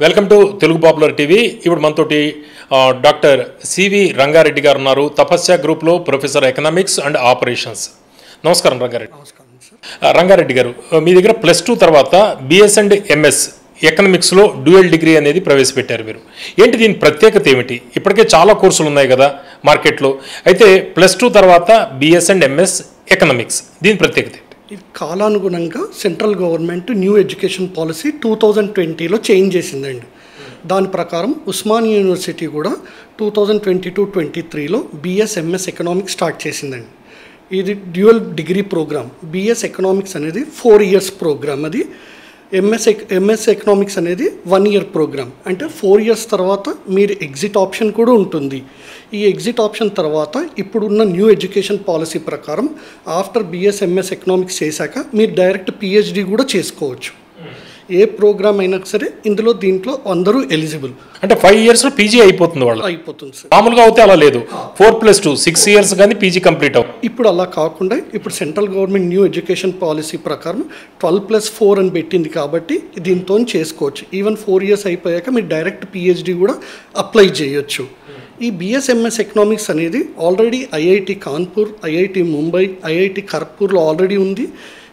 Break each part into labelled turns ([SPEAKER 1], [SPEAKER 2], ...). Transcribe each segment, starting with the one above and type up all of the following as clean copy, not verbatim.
[SPEAKER 1] Welcome to Telugu popular TV. ఇప్పుడు మనతోటి doctor CV Rangareddy గారు ఉన్నారు. తపస్య గ్రూప్లో ప్రొఫెసర్ ఎకనామిక్స్ అండ్ ఆపరేషన్స్. నమస్కారం రంగారెడ్డి. రంగారెడ్డి గారు, మీ దగ్గర +2 తర్వాత బిఎస్ అండ్ ఎంఎస్ ఎకనామిక్స్లో డ్యూయల్ డిగ్రీ అనేది ప్రవేశపెట్టారు మీరు. ఏంటి దీని ప్రత్యేకత ఏమిటి? ఇప్పటికే చాలా కోర్సులు ఉన్నాయి కదా మార్కెట్లో, అయితే +2 తర్వాత బిఎస్ అండ్ ఎంఎస్ ఎకనామిక్స్, దీని ప్రత్యేకత ఏంటి?
[SPEAKER 2] ఇది కాలానుగుణంగా central government new education policy 2020లో చేంజ్ చేసిందండి. దాని ప్రకారం ఉస్మానియా యూనివర్సిటీ కూడా 2022-23లో బిఎస్ ఎంఎస్ ఎకనామిక్స్ స్టార్ట్ చేసిందండి. ఇది dual degree program. BS economics అనేది 4 ఇయర్స్ ప్రోగ్రామ్. అది ఎంఎస్ ఎకనామిక్స్ అనేది 1 ఇయర్ ప్రోగ్రామ్. అంటే 4 ఇయర్స్ తర్వాత మీరు ఎగ్జిట్ ఆప్షన్ కూడా ఉంటుంది. ఈ ఎగ్జిట్ ఆప్షన్ తర్వాత ఇప్పుడున్న న్యూ ఎడ్యుకేషన్ పాలసీ ప్రకారం ఆఫ్టర్ బిఎస్ ఎంఎస్ ఎకనామిక్స్ చేశాక మీరు డైరెక్ట్ పిహెచ్డి కూడా చేసుకోవచ్చు. ఏ ప్రోగ్రామ్ అయినా సరే దీంట్లో అందరూ ఎలిజిబుల్.
[SPEAKER 1] అంటే 5 ఇయర్స్లో పీజీ అయిపోతుంది, వాళ్ళు
[SPEAKER 2] అయిపోతుంది సార్.
[SPEAKER 1] మామూలుగా అయితే అలా లేదు, 4+2 6 ఇయర్స్ కానీ పీజీ కంప్లీట్ అవుతుంది.
[SPEAKER 2] ఇప్పుడు అలా కాకుండా ఇప్పుడు central government new education policy ప్రకారం 12+4 అని పెట్టింది కాబట్టి దీంతో చేసుకోవచ్చు. ఈవెన్ 4 ఇయర్స్ అయిపోయాక మీరు డైరెక్ట్ పిహెచ్డి కూడా అప్లై చేయొచ్చు. ఈ బిఎస్ఎంఎస్ ఎకనామిక్స్ అనేది already IIT Kanpur, IIT Mumbai, IIT ఖరగ్పూర్లో ఆల్రెడీ ఉంది.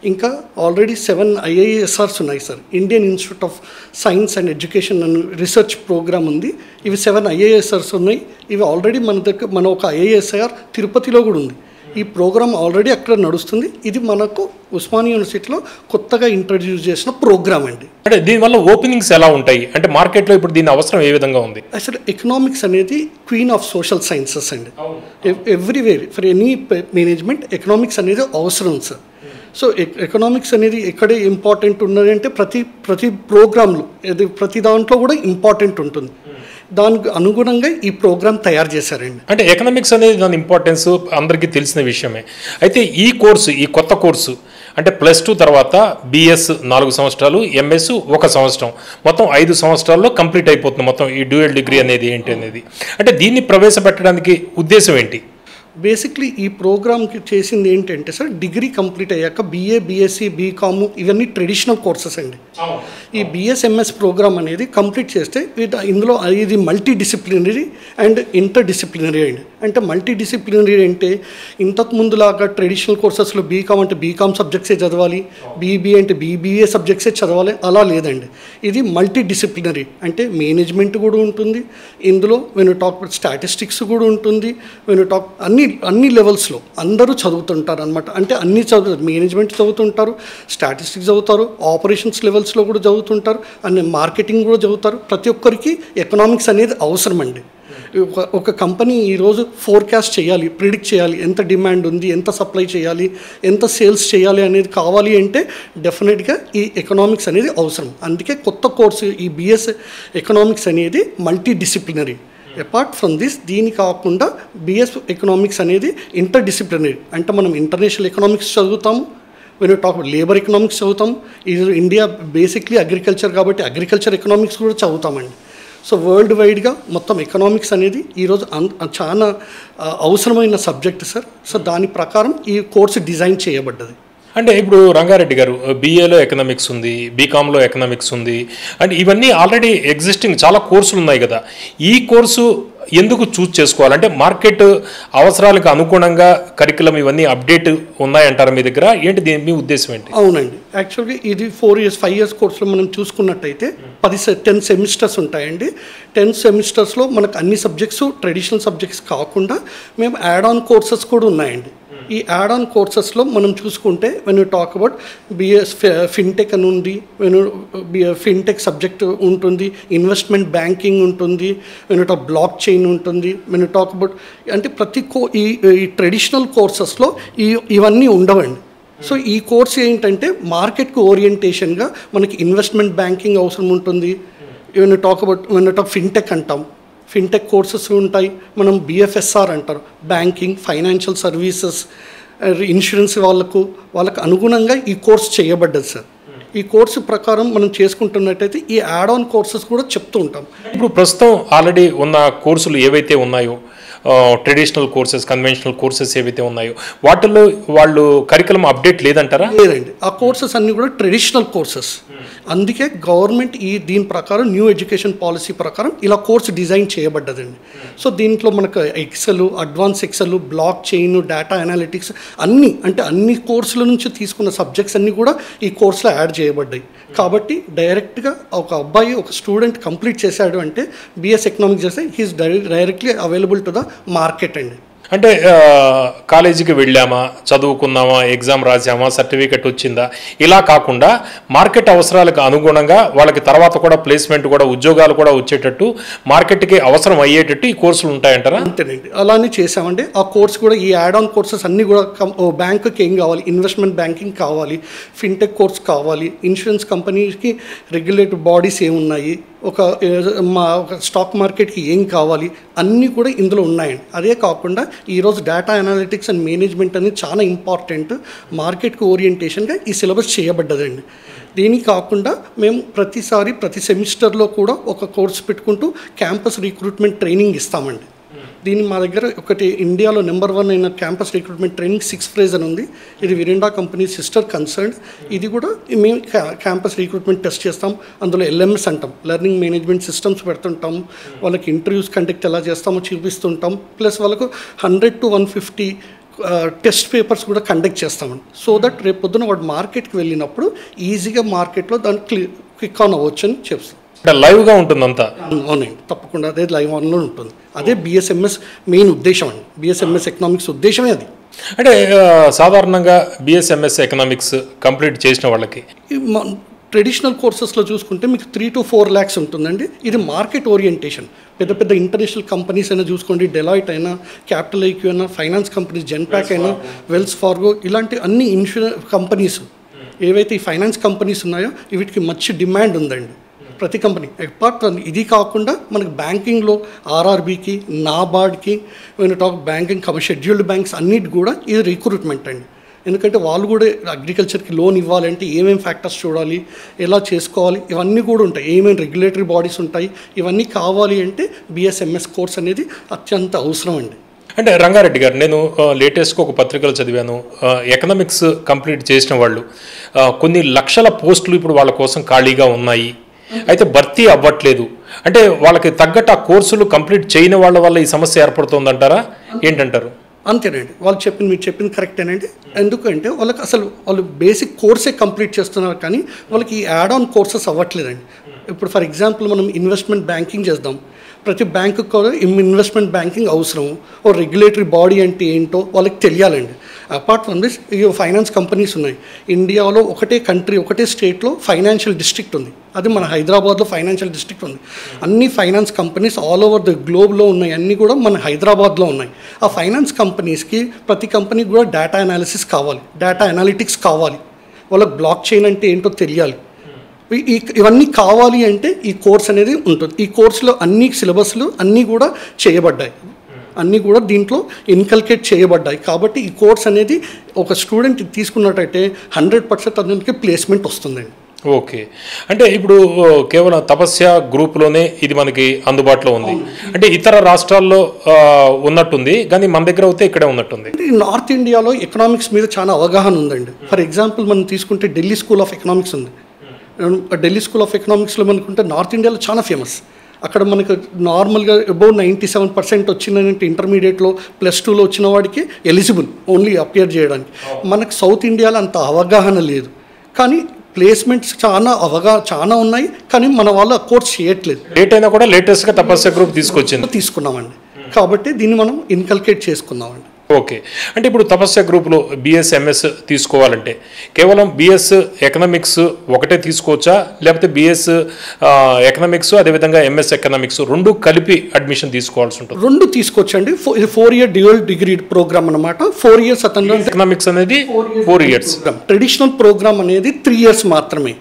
[SPEAKER 2] ఇంకా ఆల్రెడీ 7 ఐఐఎస్ఆర్స్ ఉన్నాయి sir. Indian Institute of Science and Education and Research program ఉంది. ఇవి 7 ఐఐఎస్ఆర్స్ ఉన్నాయి. ఇవి ఆల్రెడీ మన ఒక ఐఐఎస్ఆర్ తిరుపతిలో కూడా ఉంది. ఈ ప్రోగ్రామ్ ఆల్రెడీ అక్కడ నడుస్తుంది. ఇది మనకు ఉస్మానియా యూనివర్సిటీలో కొత్తగా ఇంట్రడ్యూస్ చేసిన ప్రోగ్రామ్ అండి.
[SPEAKER 1] అంటే దీనివల్ల ఓపెనింగ్స్ ఎలా ఉంటాయి? అంటే మార్కెట్లో ఇప్పుడు దీని అవసరం ఏ విధంగా ఉంది?
[SPEAKER 2] అసలు ఎకనామిక్స్ అనేది క్వీన్ ఆఫ్ సోషల్ సైన్సెస్ అండి. Everywhere for any management economics అనేది అవసరం సార్. సో ఎకనామిక్స్ అనేది ఎక్కడే ఇంపార్టెంట్ ఉన్నదంటే ప్రతి ప్రోగ్రాంలో ప్రతి దాంట్లో కూడా ఇంపార్టెంట్ ఉంటుంది. దానికి అనుగుణంగా ఈ ప్రోగ్రామ్ తయారు చేశారండి.
[SPEAKER 1] అంటే ఎకనామిక్స్ అనేది దాని ఇంపార్టెన్స్ అందరికీ తెలిసిన విషయమే. అయితే ఈ కొత్త కోర్సు అంటే +2 తర్వాత బిఎస్ 4 సంవత్సరాలు, ఎంఎస్ 1 సంవత్సరం, మొత్తం 5 సంవత్సరాల్లో కంప్లీట్ అయిపోతుంది మొత్తం ఈ డ్యూయల్ డిగ్రీ అనేది ఏంటి అనేది. అంటే దీన్ని ప్రవేశపెట్టడానికి ఉద్దేశం ఏంటి?
[SPEAKER 2] బేసిక్లీ ఈ ప్రోగ్రామ్కి చేసింది ఏంటంటే సార్, డిగ్రీ కంప్లీట్ అయ్యాక బిఏ, బిఎస్సి, బీకామ్ ఇవన్నీ ట్రెడిషనల్ కోర్సెస్ అండి. ఈ బిఎస్ఎంఎస్ ప్రోగ్రామ్ అనేది కంప్లీట్ చేస్తే ఇందులో ఇది multi disciplinary and inter disciplinary అండి. అంటే మల్టీ డిసిప్లినరీ అంటే ఇంతకు ముందులాగా ట్రెడిషనల్ కోర్సెస్లో బీకామ్ అంటే బీకామ్ సబ్జెక్ట్సే చదవాలి, బీబీఏ అంటే బీబీఏ సబ్జెక్ట్సే చదవాలి, అలా లేదండి. ఇది మల్టీ డిసిప్లినరీ అంటే మేనేజ్మెంట్ కూడా ఉంటుంది ఇందులో. వెన్ యూ టాక్ స్టాటిస్టిక్స్ కూడా ఉంటుంది. వెన్ యూ టాక్ అన్ని లెవెల్స్లో అందరూ చదువుతుంటారు అనమాట. అంటే అన్ని మేనేజ్మెంట్ చదువుతుంటారు, స్టాటిస్టిక్స్ చదువుతారు, ఆపరేషన్స్ లెవెల్స్లో కూడా చదువుతుంటారు, అన్ని మార్కెటింగ్ కూడా చదువుతారు. ప్రతి ఒక్కరికి ఎకనామిక్స్ అనేది అవసరం అండి. ఒక కంపెనీ ఈరోజు ఫోర్కాస్ట్ చేయాలి, ప్రిడిక్ట్ చేయాలి, ఎంత డిమాండ్ ఉంది, ఎంత సప్లై చేయాలి, ఎంత సేల్స్ చేయాలి అనేది కావాలి అంటే డెఫినెట్గా ఈ ఎకనామిక్స్ అనేది అవసరం. అందుకే కొత్త కోర్సు ఈ బిఎస్ ఎకనామిక్స్ అనేది multi disciplinary. Apart from this దీని కాకుండా బిఎస్ ఎకనామిక్స్ అనేది ఇంటర్ డిసిప్లినరీ. అంటే మనం ఇంటర్నేషనల్ ఎకనామిక్స్ చదువుతాము, when you talk labour economics చదువుతాం. ఇది ఇండియా బేసిక్లీ అగ్రికల్చర్ కాబట్టి అగ్రికల్చర్ ఎకనామిక్స్ కూడా చదువుతామండి. సో వరల్డ్ వైడ్గా మొత్తం ఎకనామిక్స్ అనేది ఈరోజు చాలా అవసరమైన సబ్జెక్ట్ సార్. సో దాని ప్రకారం ఈ కోర్సు డిజైన్ చేయబడ్డది.
[SPEAKER 1] అంటే ఇప్పుడు రంగారెడ్డి గారు, బీఏలో ఎకనామిక్స్ ఉంది, బీకామ్లో ఎకనామిక్స్ ఉంది, అంటే ఇవన్నీ ఆల్రెడీ ఎగ్జిస్టింగ్ చాలా కోర్సులు ఉన్నాయి కదా. ఈ కోర్సు ఎందుకు చూస్ చేసుకోవాలంటే మార్కెట్ అవసరాలకు అనుగుణంగా కరికులం ఇవన్నీ అప్డేట్ ఉన్నాయంటారా మీ దగ్గర? ఏంటి దీని మీ ఉద్దేశం ఏంటి?
[SPEAKER 2] అవునండి, యాక్చువల్గా ఇది 5 ఇయర్స్ కోర్సులో మనం చూసుకున్నట్టయితే 10 సెమిస్టర్స్ ఉంటాయండి. 10 సెమిస్టర్స్లో మనకు అన్ని సబ్జెక్ట్స్ ట్రెడిషనల్ సబ్జెక్ట్స్ కాకుండా మేము యాడ్ ఆన్ కోర్సెస్ కూడా ఉన్నాయండి. ఈ యాడ్ ఆన్ కోర్సెస్లో మనం చూసుకుంటే when you talk about BS fintech అని ఉంది, ఫిన్టెక్ సబ్జెక్ట్ ఉంటుంది, ఇన్వెస్ట్మెంట్ బ్యాంకింగ్ ఉంటుంది, when you talk blockchain ఉంటుంది, వెన్ యూ టాక్ అబౌట్ అంటే ఈ ట్రెడిషనల్ కోర్సెస్లో ఇవన్నీ ఉండవండి. సో ఈ కోర్స్ ఏంటంటే మార్కెట్కు ఓరియంటేషన్గా మనకి ఇన్వెస్ట్మెంట్ బ్యాంకింగ్ అవసరం ఉంటుంది. వెన్ యూ టాక్ ఫిన్టెక్ అంటాం, ఫిన్టెక్ కోర్సెస్ ఉంటాయి. మనం బిఎఫ్ఎస్ఆర్ అంటారు, బ్యాంకింగ్, ఫైనాన్షియల్ సర్వీసెస్, ఇన్సూరెన్స్ వాళ్ళకు అనుగుణంగా ఈ కోర్స్ చేయబడ్డది సార్. ఈ కోర్సు ప్రకారం మనం చేసుకుంటున్నట్టయితే ఈ యాడ్ ఆన్ కోర్సెస్ కూడా చెప్తూ ఉంటాం.
[SPEAKER 1] ఇప్పుడు ప్రస్తుతం ఆల్రెడీ ఉన్న కోర్సులు ఏవైతే ఉన్నాయో ట్రెడిషనల్ కోర్సెస్, కన్వెన్షనల్ కోర్సెస్ ఏవైతే ఉన్నాయో వాటిల్లో వాళ్ళు కరికులం అప్డేట్ లేదంటారా?
[SPEAKER 2] లేదండి, ఆ కోర్సెస్ అన్నీ కూడా ట్రెడిషనల్ కోర్సెస్. అందుకే గవర్నమెంట్ దీని ప్రకారం న్యూ ఎడ్యుకేషన్ పాలసీ ప్రకారం ఇలా కోర్స్ డిజైన్ చేయబడ్డదండి. సో దీంట్లో మనకు Excel, advance Excel, blockchain, data analytics అన్ని కోర్సుల నుంచి తీసుకున్న సబ్జెక్ట్స్ అన్నీ కూడా ఈ కోర్సులో యాడ్ చేయబడ్డాయి. కాబట్టి డైరెక్ట్గా ఒక అబ్బాయి, ఒక స్టూడెంట్ కంప్లీట్ చేశాడు అంటే బిఎస్ ఎకనామిక్స్ చేస్తే he's directly available to the market అండి.
[SPEAKER 1] అంటే కాలేజీకి వెళ్ళామా, చదువుకున్నామా, ఎగ్జామ్ రాసామా, సర్టిఫికెట్ వచ్చిందా, ఇలా కాకుండా మార్కెట్ అవసరాలకు అనుగుణంగా వాళ్ళకి తర్వాత కూడా ప్లేస్మెంట్ కూడా, ఉద్యోగాలు కూడా వచ్చేటట్టు, మార్కెట్కి అవసరం అయ్యేటట్టు ఈ కోర్సులు ఉంటాయంటారా?
[SPEAKER 2] అంతేనండి, అలానే చేసామండి. ఆ కోర్స్ కూడా, ఈ యాడ్ ఆన్ కోర్సెస్ అన్నీ కూడా బ్యాంకుకి ఏం కావాలి, ఇన్వెస్ట్మెంట్ బ్యాంకింగ్ కావాలి, ఫిన్టెక్ కోర్స్ కావాలి, ఇన్సూరెన్స్ కంపెనీకి రెగ్యులేటరీ బాడీస్ ఏమున్నాయి, ఒక స్టాక్ మార్కెట్కి ఏం కావాలి, అన్నీ కూడా ఇందులో ఉన్నాయండి. అదే కాకుండా ఈరోజు డేటా అనాలిటిక్స్ అండ్ మేనేజ్మెంట్ అనేది చాలా ఇంపార్టెంట్, మార్కెట్కి ఓరియంటేషన్గా ఈ సిలబస్ చేయబడ్డదండి. దీనికి కాకుండా మేము ప్రతి సెమిస్టర్లో కూడా ఒక కోర్స్ పెట్టుకుంటూ క్యాంపస్ రిక్రూట్మెంట్ ట్రైనింగ్ ఇస్తామండి. దీన్ని మా దగ్గర ఒకటి ఇండియాలో నెంబర్ 1 అయిన క్యాంపస్ రిక్రూట్మెంట్ ట్రైనింగ్ 6 Phase అని ఉంది. ఇది విరిండా కంపెనీ సిస్టర్ కన్సర్న్. ఇది కూడా మేము క్యాంపస్ రిక్రూట్మెంట్ టెస్ట్ చేస్తాం. అందులో ఎల్ఎంఎస్ అంటాం, లెర్నింగ్ మేనేజ్మెంట్ సిస్టమ్స్ పెడుతుంటాము. వాళ్ళకి ఇంటర్వ్యూస్ కండక్ట్ ఎలా చేస్తామో చూపిస్తుంటాం. ప్లస్ వాళ్ళకు 100 to 150 టెస్ట్ పేపర్స్ కూడా కండక్ట్ చేస్తామండి. సో దట్ రేపు పొద్దున వాడు మార్కెట్కి వెళ్ళినప్పుడు ఈజీగా మార్కెట్లో దాన్ని క్లిక్ ఆన్ అవ్వచ్చు అని చెప్తాం.
[SPEAKER 1] లైవ్గా ఉంటుంది అంతా?
[SPEAKER 2] అవునండి, తప్పకుండా అదే లైవ్ ఆన్లో ఉంటుంది. అదే బిఎస్ఎంఎస్ మెయిన్ ఉద్దేశం అండి. బిఎస్ఎంఎస్ ఎకనామిక్స్ ఉద్దేశమే అది.
[SPEAKER 1] అంటే సాధారణంగా బిఎస్ఎంఎస్ ఎకనామిక్స్ కంప్లీట్ చేసిన వాళ్ళకి
[SPEAKER 2] ట్రెడిషనల్ కోర్సెస్లో చూసుకుంటే మీకు 3 to 4 lakhs ఉంటుందండి. ఇది మార్కెట్ ఓరియంటేషన్. పెద్ద ఇంటర్నేషనల్ కంపెనీస్ అయినా చూసుకోండి, డెలాయిట్ అయినా, క్యాపిటల్ ఐక్యూ అయినా, ఫైనాన్స్ కంపెనీస్, జెన్పాక్ అయినా, వెల్స్ ఫార్గో, ఇలాంటి అన్ని ఇన్సూరెన్స్ కంపెనీస్ ఏవైతే ఈ ఫైనాన్స్ కంపెనీస్ ఉన్నాయో వీటికి మంచి డిమాండ్ ఉందండి ప్రతి కంపెనీ. అపార్ట్ ఇది కాకుండా మనకి బ్యాంకింగ్లో ఆర్ఆర్బీకి, నాబార్డ్కి, టాక్ బ్యాంకింగ్ షెడ్యూల్డ్ బ్యాంక్స్ అన్నిటి కూడా ఇది రిక్రూట్మెంట్ అండి. ఎందుకంటే వాళ్ళు కూడా అగ్రికల్చర్కి లోన్ ఇవ్వాలంటే ఏమేమి ఫ్యాక్టర్స్ చూడాలి, ఎలా చేసుకోవాలి, ఇవన్నీ కూడా ఉంటాయి. ఏమేమి రెగ్యులేటరీ బాడీస్ ఉంటాయి, ఇవన్నీ కావాలి అంటే బిఎస్ఎంఎస్ కోర్స్ అనేది అత్యంత అవసరం అండి.
[SPEAKER 1] అంటే రంగారెడ్డి గారు, నేను లేటెస్ట్గా ఒక పత్రికలో చదివాను, ఎకనామిక్స్ కంప్లీట్ చేసిన వాళ్ళు కొన్ని లక్షల పోస్టులు ఇప్పుడు వాళ్ళ కోసం ఖాళీగా ఉన్నాయి, అయితే భర్తీ అవ్వట్లేదు. అంటే వాళ్ళకి తగ్గట్టు ఆ కోర్సులు కంప్లీట్ చేయని వాళ్ళ వల్ల ఈ సమస్య ఏర్పడుతుందంటారా, ఏంటంటారు?
[SPEAKER 2] అంతేనండి, మీరు చెప్పింది కరెక్టేనండి. ఎందుకంటే వాళ్ళు బేసిక్ కోర్సే కంప్లీట్ చేస్తున్నారు, కానీ వాళ్ళకి ఈ యాడ్ ఆన్ కోర్సెస్ అవ్వట్లేదండి. ఇప్పుడు ఫర్ ఎగ్జాంపుల్ మనం ఇన్వెస్ట్మెంట్ బ్యాంకింగ్ చేద్దాం. ప్రతి బ్యాంకు కూడా ఇన్వెస్ట్మెంట్ బ్యాంకింగ్ అవసరం. ఓ రెగ్యులేటరీ బాడీ అంటే ఏంటో వాళ్ళకి తెలియాలండి. అపార్ట్ ఫ్రమ్ దిస్, ఈ ఫైనాన్స్ కంపెనీస్ ఉన్నాయి. ఇండియాలో ఒకటే స్టేట్లో ఫైనాన్షియల్ డిస్ట్రిక్ట్ ఉంది. అది మన హైదరాబాద్లో ఫైనాన్షియల్ డిస్ట్రిక్ట్ ఉంది. అన్ని finance companies all over the గ్లోబ్లో ఉన్నాయి, అన్నీ కూడా మన హైదరాబాద్లో ఉన్నాయి. ఆ ఫైనాన్స్ కంపెనీస్కి ప్రతి కంపెనీకి కూడా డేటా అనాలిసిస్ కావాలి, డేటా అనాలిటిక్స్ కావాలి, వాళ్ళకి బ్లాక్ చైన్ అంటే ఏంటో తెలియాలి. ఇవన్నీ కావాలి అంటే ఈ కోర్స్ అనేది ఉంటుంది. ఈ కోర్సులో అన్ని సిలబస్లు అన్నీ కూడా చేయబడ్డాయి, అన్నీ కూడా దీంట్లో ఇన్కల్కేట్ చేయబడ్డాయి. కాబట్టి ఈ కోర్స్ అనేది ఒక స్టూడెంట్ తీసుకున్నట్టయితే 100% అతనికి ప్లేస్మెంట్ వస్తుందండి.
[SPEAKER 1] ఓకే, అంటే ఇప్పుడు కేవలం తపస్య గ్రూప్లోనే ఇది మనకి అందుబాటులో ఉంది, అంటే ఇతర రాష్ట్రాల్లో ఉన్నట్టుంది, కానీ మన దగ్గర అయితే ఇక్కడే ఉన్నట్టుంది.
[SPEAKER 2] నార్త్ ఇండియాలో ఎకనామిక్స్ మీద చాలా అవగాహన ఉందండి. ఫర్ ఎగ్జాంపుల్ మనం తీసుకుంటే ఢిల్లీ స్కూల్ ఆఫ్ ఎకనామిక్స్ ఉంది. ఢిల్లీ స్కూల్ ఆఫ్ ఎకనామిక్స్లో మనకుంటే నార్త్ ఇండియాలో చాలా ఫేమస్. అక్కడ మనకు నార్మల్గా అబౌవ్ 97% వచ్చిందంటే ఇంటర్మీడియట్లో +2లో వచ్చిన వాడికి ఎలిజిబుల్ ఓన్లీ అపియర్ చేయడానికి. మనకు సౌత్ ఇండియాలో అంత అవగాహన లేదు, కానీ ప్లేస్మెంట్స్ చాలా ఉన్నాయి, కానీ మన వాళ్ళు ఆ కోర్స్ చేయట్లేదు.
[SPEAKER 1] లేట్ అయినా కూడా లేటెస్ట్గా తపస్య గ్రూప్
[SPEAKER 2] తీసుకున్నామండి. కాబట్టి దీన్ని మనం ఇన్కల్కేట్ చేసుకున్నామండి.
[SPEAKER 1] ఓకే, అంటే ఇప్పుడు తపస్య గ్రూప్లో బిఎస్ఎంఎస్ తీసుకోవాలంటే కేవలం బిఎస్ ఎకనామిక్స్ ఒకటే తీసుకోవచ్చా, లేకపోతే బిఎస్ ఎకనామిక్స్ అదేవిధంగా ఎంఎస్ ఎకనామిక్స్ రెండు కలిపి అడ్మిషన్ తీసుకోవాల్సి ఉంటుంది?
[SPEAKER 2] రెండు తీసుకోవచ్చండి. ఇది 4-year డ్యూయల్ డిగ్రీ ప్రోగ్రామ్ అనమాట. 4 years అతను
[SPEAKER 1] ఎకనామిక్స్ అనేది 4 years.
[SPEAKER 2] ట్రెడిషనల్ ప్రోగ్రామ్ అనేది 3 years మాత్రమే.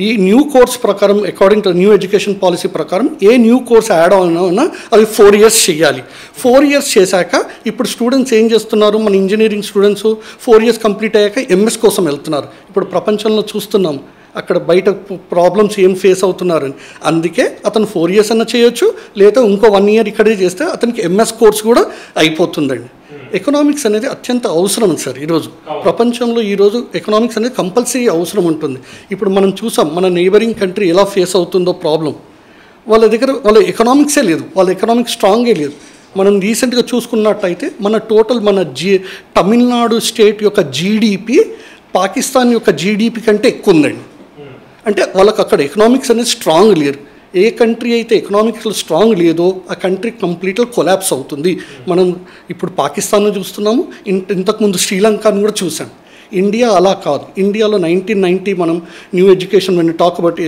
[SPEAKER 2] ఈ న్యూ కోర్స్ ప్రకారం according to new education policy ప్రకారం ఏ న్యూ కోర్స్ యాడ్ అవునా అది 4 years చేయాలి. 4 years చేశాక ఇప్పుడు స్టూడెంట్స్ ఏం చేస్తున్నారు, మన ఇంజనీరింగ్ స్టూడెంట్స్ 4 years కంప్లీట్ అయ్యాక ఎంఎస్ కోసం వెళ్తున్నారు. ఇప్పుడు ప్రపంచంలో చూస్తున్నాం అక్కడ బయట ప్రాబ్లమ్స్ ఏం ఫేస్ అవుతున్నారని. అందుకే అతను 4 years అన్న చేయొచ్చు, లేదా ఇంకో 1 year ఇక్కడే చేస్తే అతనికి ఎంఎస్ కోర్స్ కూడా అయిపోతుందండి. ఎకనామిక్స్ అనేది అత్యంత అవసరం సార్. ఈరోజు ప్రపంచంలో ఈరోజు ఎకనామిక్స్ అనేది కంపల్సరీ అవసరం ఉంటుంది. ఇప్పుడు మనం చూసాం మన నైబరింగ్ కంట్రీ ఎలా ఫేస్ అవుతుందో ప్రాబ్లం. వాళ్ళ దగ్గర వాళ్ళ ఎకనామిక్సే లేదు, వాళ్ళ ఎకనామిక్స్ స్ట్రాంగే లేదు. మనం రీసెంట్గా చూసుకున్నట్టయితే మన తమిళనాడు స్టేట్ యొక్క జీడిపి పాకిస్తాన్ యొక్క జీడిపి కంటే ఎక్కువ ఉందండి. అంటే వాళ్ళకి అక్కడ ఎకనామిక్స్ అనేది స్ట్రాంగ్ లేరు. ఏ కంట్రీ అయితే ఎకనామిక్స్లో స్ట్రాంగ్ లేదో ఆ కంట్రీ కంప్లీట్గా కొలాప్స్ అవుతుంది. మనం ఇప్పుడు పాకిస్తాన్ను చూస్తున్నాము, ఇంతకుముందు శ్రీలంకను కూడా చూసాం. ఇండియా అలా కాదు. ఇండియాలో 1990 మనం new education when talk about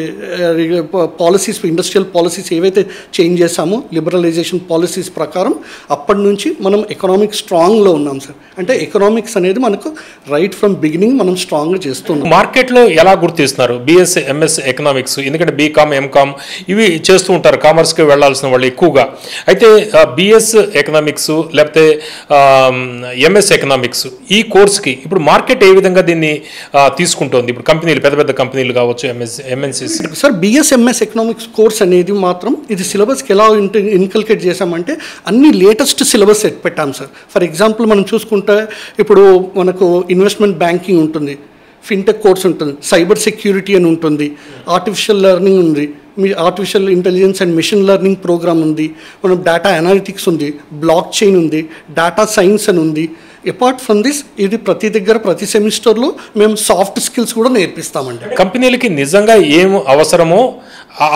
[SPEAKER 2] policies, industrial policies ఏవైతే చేంజ్ చేశామో లిబరలైజేషన్ పాలసీస్ ప్రకారం అప్పటి నుంచి మనం ఎకనామిక్ స్ట్రాంగ్లో ఉన్నాం సార్. అంటే ఎకనామిక్స్ అనేది మనకు రైట్ ఫ్రమ్ బిగినింగ్ మనం స్ట్రాంగ్గా చేస్తున్నాం.
[SPEAKER 1] మార్కెట్లో ఎలా గుర్తిస్తున్నారు బిఎస్ ఎంఎస్ ఎకనామిక్స్? ఎందుకంటే బీకామ్ ఎంకామ్ ఇవి చేస్తూ ఉంటారు, కామర్స్కి వెళ్ళాల్సిన వాళ్ళు ఎక్కువగా. అయితే బిఎస్ ఎకనామిక్స్ లేకపోతే ఎంఎస్ ఎకనామిక్స్ ఈ కోర్స్కి ఇప్పుడు మార్కెట్ ఏ విధంగా దీన్ని తీసుకుంటోంది? ఇప్పుడు కంపెనీలు, పెద్ద పెద్ద కంపెనీలు కావచ్చు, MNCs.
[SPEAKER 2] Sir BS MS economics course అనేది మాత్రం ఇది సిలబస్కి ఎలా ఇన్కల్కేట్ చేశామంటే అన్ని లేటెస్ట్ సిలబస్ పెట్టాం సార్. ఫర్ ఎగ్జాంపుల్ మనం చూసుకుంటే ఇప్పుడు మనకు ఇన్వెస్ట్మెంట్ బ్యాంకింగ్ ఉంటుంది, ఫిన్టెక్ కోర్స్ ఉంటుంది, సైబర్ సెక్యూరిటీ అని ఉంటుంది, ఆర్టిఫిషియల్ లెర్నింగ్ ఉంది, మీ artificial intelligence and machine learning program ఉంది, మనం డేటా అనాలిటిక్స్ ఉంది, బ్లాక్ చైన్ ఉంది, డేటా సైన్స్ అని ఉంది. అపార్ట్ ఫ్రమ్ దిస్ ఇది ప్రతి సెమిస్టర్లో మేము సాఫ్ట్ స్కిల్స్ కూడా నేర్పిస్తామండి.
[SPEAKER 1] కంపెనీలకి నిజంగా ఏం అవసరమో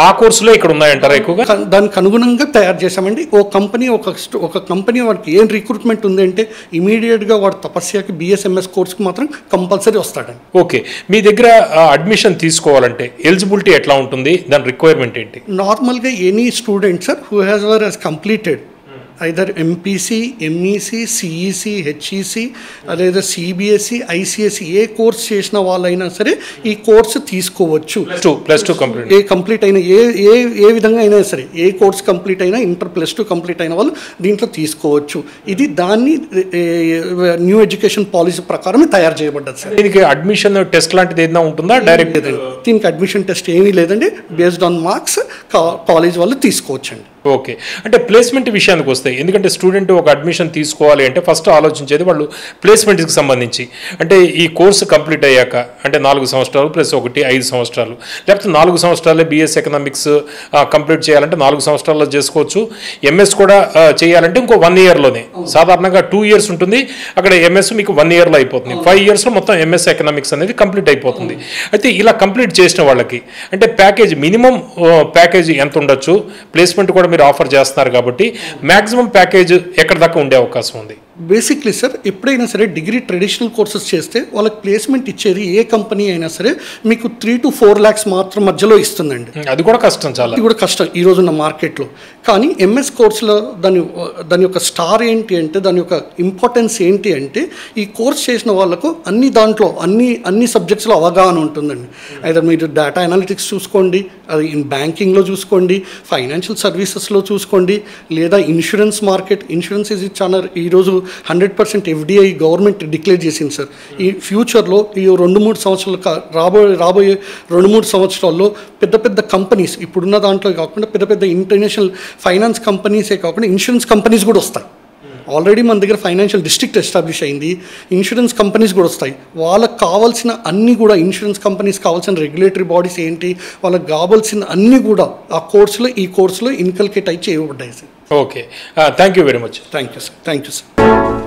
[SPEAKER 1] ఆ కోర్సులో ఇక్కడ ఉన్నాయంటారా ఎక్కువగా?
[SPEAKER 2] దానికి అనుగుణంగా తయారు చేశామండి. ఒక కంపెనీ వాడికి ఏం రిక్రూట్మెంట్ ఉంది అంటే ఇమీడియట్గా వాడు తపస్యాకి బిఎస్ఎంఎస్ కోర్స్కి మాత్రం కంపల్సరీ వస్తాడండి.
[SPEAKER 1] ఓకే, మీ దగ్గర అడ్మిషన్ తీసుకోవాలంటే ఎలిజిబిలిటీ ఎట్లా ఉంటుంది, దాని రిక్వైర్మెంట్ ఏంటి?
[SPEAKER 2] నార్మల్గా any student sir who has completed either MPC, MEC, CEC, HEC లేదా CBSE, ICSE ఏ కోర్స్ చేసిన వాళ్ళైనా సరే ఈ కోర్సు తీసుకోవచ్చు.
[SPEAKER 1] +2 కంప్లీట్
[SPEAKER 2] కంప్లీట్ అయిన ఏ విధంగా అయినా సరే ఏ కోర్స్ కంప్లీట్ అయినా ఇంటర్ +2 కంప్లీట్ అయిన వాళ్ళు దీంట్లో తీసుకోవచ్చు. ఇది దాన్ని న్యూ ఎడ్యుకేషన్ పాలసీ ప్రకారం తయారు చేయబడ్డది సార్.
[SPEAKER 1] దీనికి అడ్మిషన్ టెస్ట్ లాంటిది ఏదైనా ఉంటుందా? డైరెక్ట్
[SPEAKER 2] లేదండి, దీనికి అడ్మిషన్ టెస్ట్ ఏమీ లేదండి. బేస్డ్ ఆన్ మార్క్స్ కాలేజ్ వాళ్ళు తీసుకోవచ్చండి.
[SPEAKER 1] ఓకే, అంటే ప్లేస్మెంట్ విషయానికి వస్తే, ఎందుకంటే స్టూడెంట్ ఒక అడ్మిషన్ తీసుకోవాలి అంటే ఫస్ట్ ఆలోచించేది వాళ్ళు ప్లేస్మెంట్కి సంబంధించి. అంటే ఈ కోర్సు కంప్లీట్ అయ్యాక అంటే 4 సంవత్సరాలు +1 5 సంవత్సరాలు, లేకపోతే 4 సంవత్సరాలే బిఎస్ ఎకనామిక్స్ కంప్లీట్ చేయాలంటే 4 సంవత్సరాల్లో చేసుకోవచ్చు. ఎంఎస్ కూడా చేయాలంటే ఇంకో 1 yearలోనే. సాధారణంగా 2 years ఉంటుంది, అక్కడ ఎంఎస్ మీకు 1 yearలో అయిపోతుంది. 5 yearsలో మొత్తం ఎంఎస్ ఎకనామిక్స్ అనేది కంప్లీట్ అయిపోతుంది. అయితే ఇలా కంప్లీట్ చేసిన వాళ్ళకి అంటే ప్యాకేజ్, మినిమం ప్యాకేజ్ ఎంత ఉండొచ్చు? ప్లేస్మెంట్ కూడా మీరు ఆఫర్ చేస్తున్నారు కాబట్టి మ్యాక్సిమం ప్యాకేజ్ ఎక్కడ దాకా ఉండే అవకాశం ఉంది?
[SPEAKER 2] బేసిక్లీ సార్ ఎప్పుడైనా సరే డిగ్రీ ట్రెడిషనల్ కోర్సెస్ చేస్తే వాళ్ళకి ప్లేస్మెంట్ ఇచ్చేది ఏ కంపెనీ అయినా సరే మీకు 3 to 4 lakhs మాత్రం మధ్యలో ఇస్తుందండి.
[SPEAKER 1] అది కూడా కష్టం, చాలా
[SPEAKER 2] అది కూడా కష్టం ఈ రోజున్న మార్కెట్లో. కానీ ఎంఎస్ కోర్సులో దాని యొక్క స్టార్ ఏంటి అంటే, దాని యొక్క ఇంపార్టెన్స్ ఏంటి అంటే ఈ కోర్స్ చేసిన వాళ్ళకు దాంట్లో అన్ని సబ్జెక్ట్స్లో అవగాహన ఉంటుందండి. అయితే మీరు డేటా అనాలిటిక్స్ చూసుకోండి, అది బ్యాంకింగ్లో చూసుకోండి, ఫైనాన్షియల్ సర్వీసెస్లో చూసుకోండి, లేదా ఇన్సూరెన్స్ మార్కెట్. ఇన్సూరెన్స్ ఇది చాలా ఈరోజు 100% FDI గవర్నమెంట్ డిక్లేర్ చేసింది సార్. ఈ ఫ్యూచర్లో ఈ 2-3 సంవత్సరాలు రాబోయే 2-3 సంవత్సరాల్లో పెద్ద కంపెనీస్, ఇప్పుడున్న దాంట్లో కాకుండా పెద్ద ఇంటర్నేషనల్ ఫైనాన్స్ కంపెనీసే కాకుండా ఇన్సూరెన్స్ కంపెనీస్ కూడా వస్తాయి. ఆల్రెడీ మన దగ్గర ఫైనాన్షియల్ డిస్ట్రిక్ట్ ఎస్టాబ్లిష్ అయింది, ఇన్సూరెన్స్ కంపెనీస్ కూడా వస్తాయి. వాళ్ళకి కావాల్సిన అన్నీ కూడా, ఇన్సూరెన్స్ కంపెనీస్ కావాల్సిన రెగ్యులేటరీ బాడీస్ ఏంటి, వాళ్ళకి కావాల్సిన అన్నీ కూడా ఈ కోర్సులో ఇన్కల్కేట్ అయి చేయబడ్డాయి sir.
[SPEAKER 1] Okay, thank you very much.
[SPEAKER 2] Thank you sir.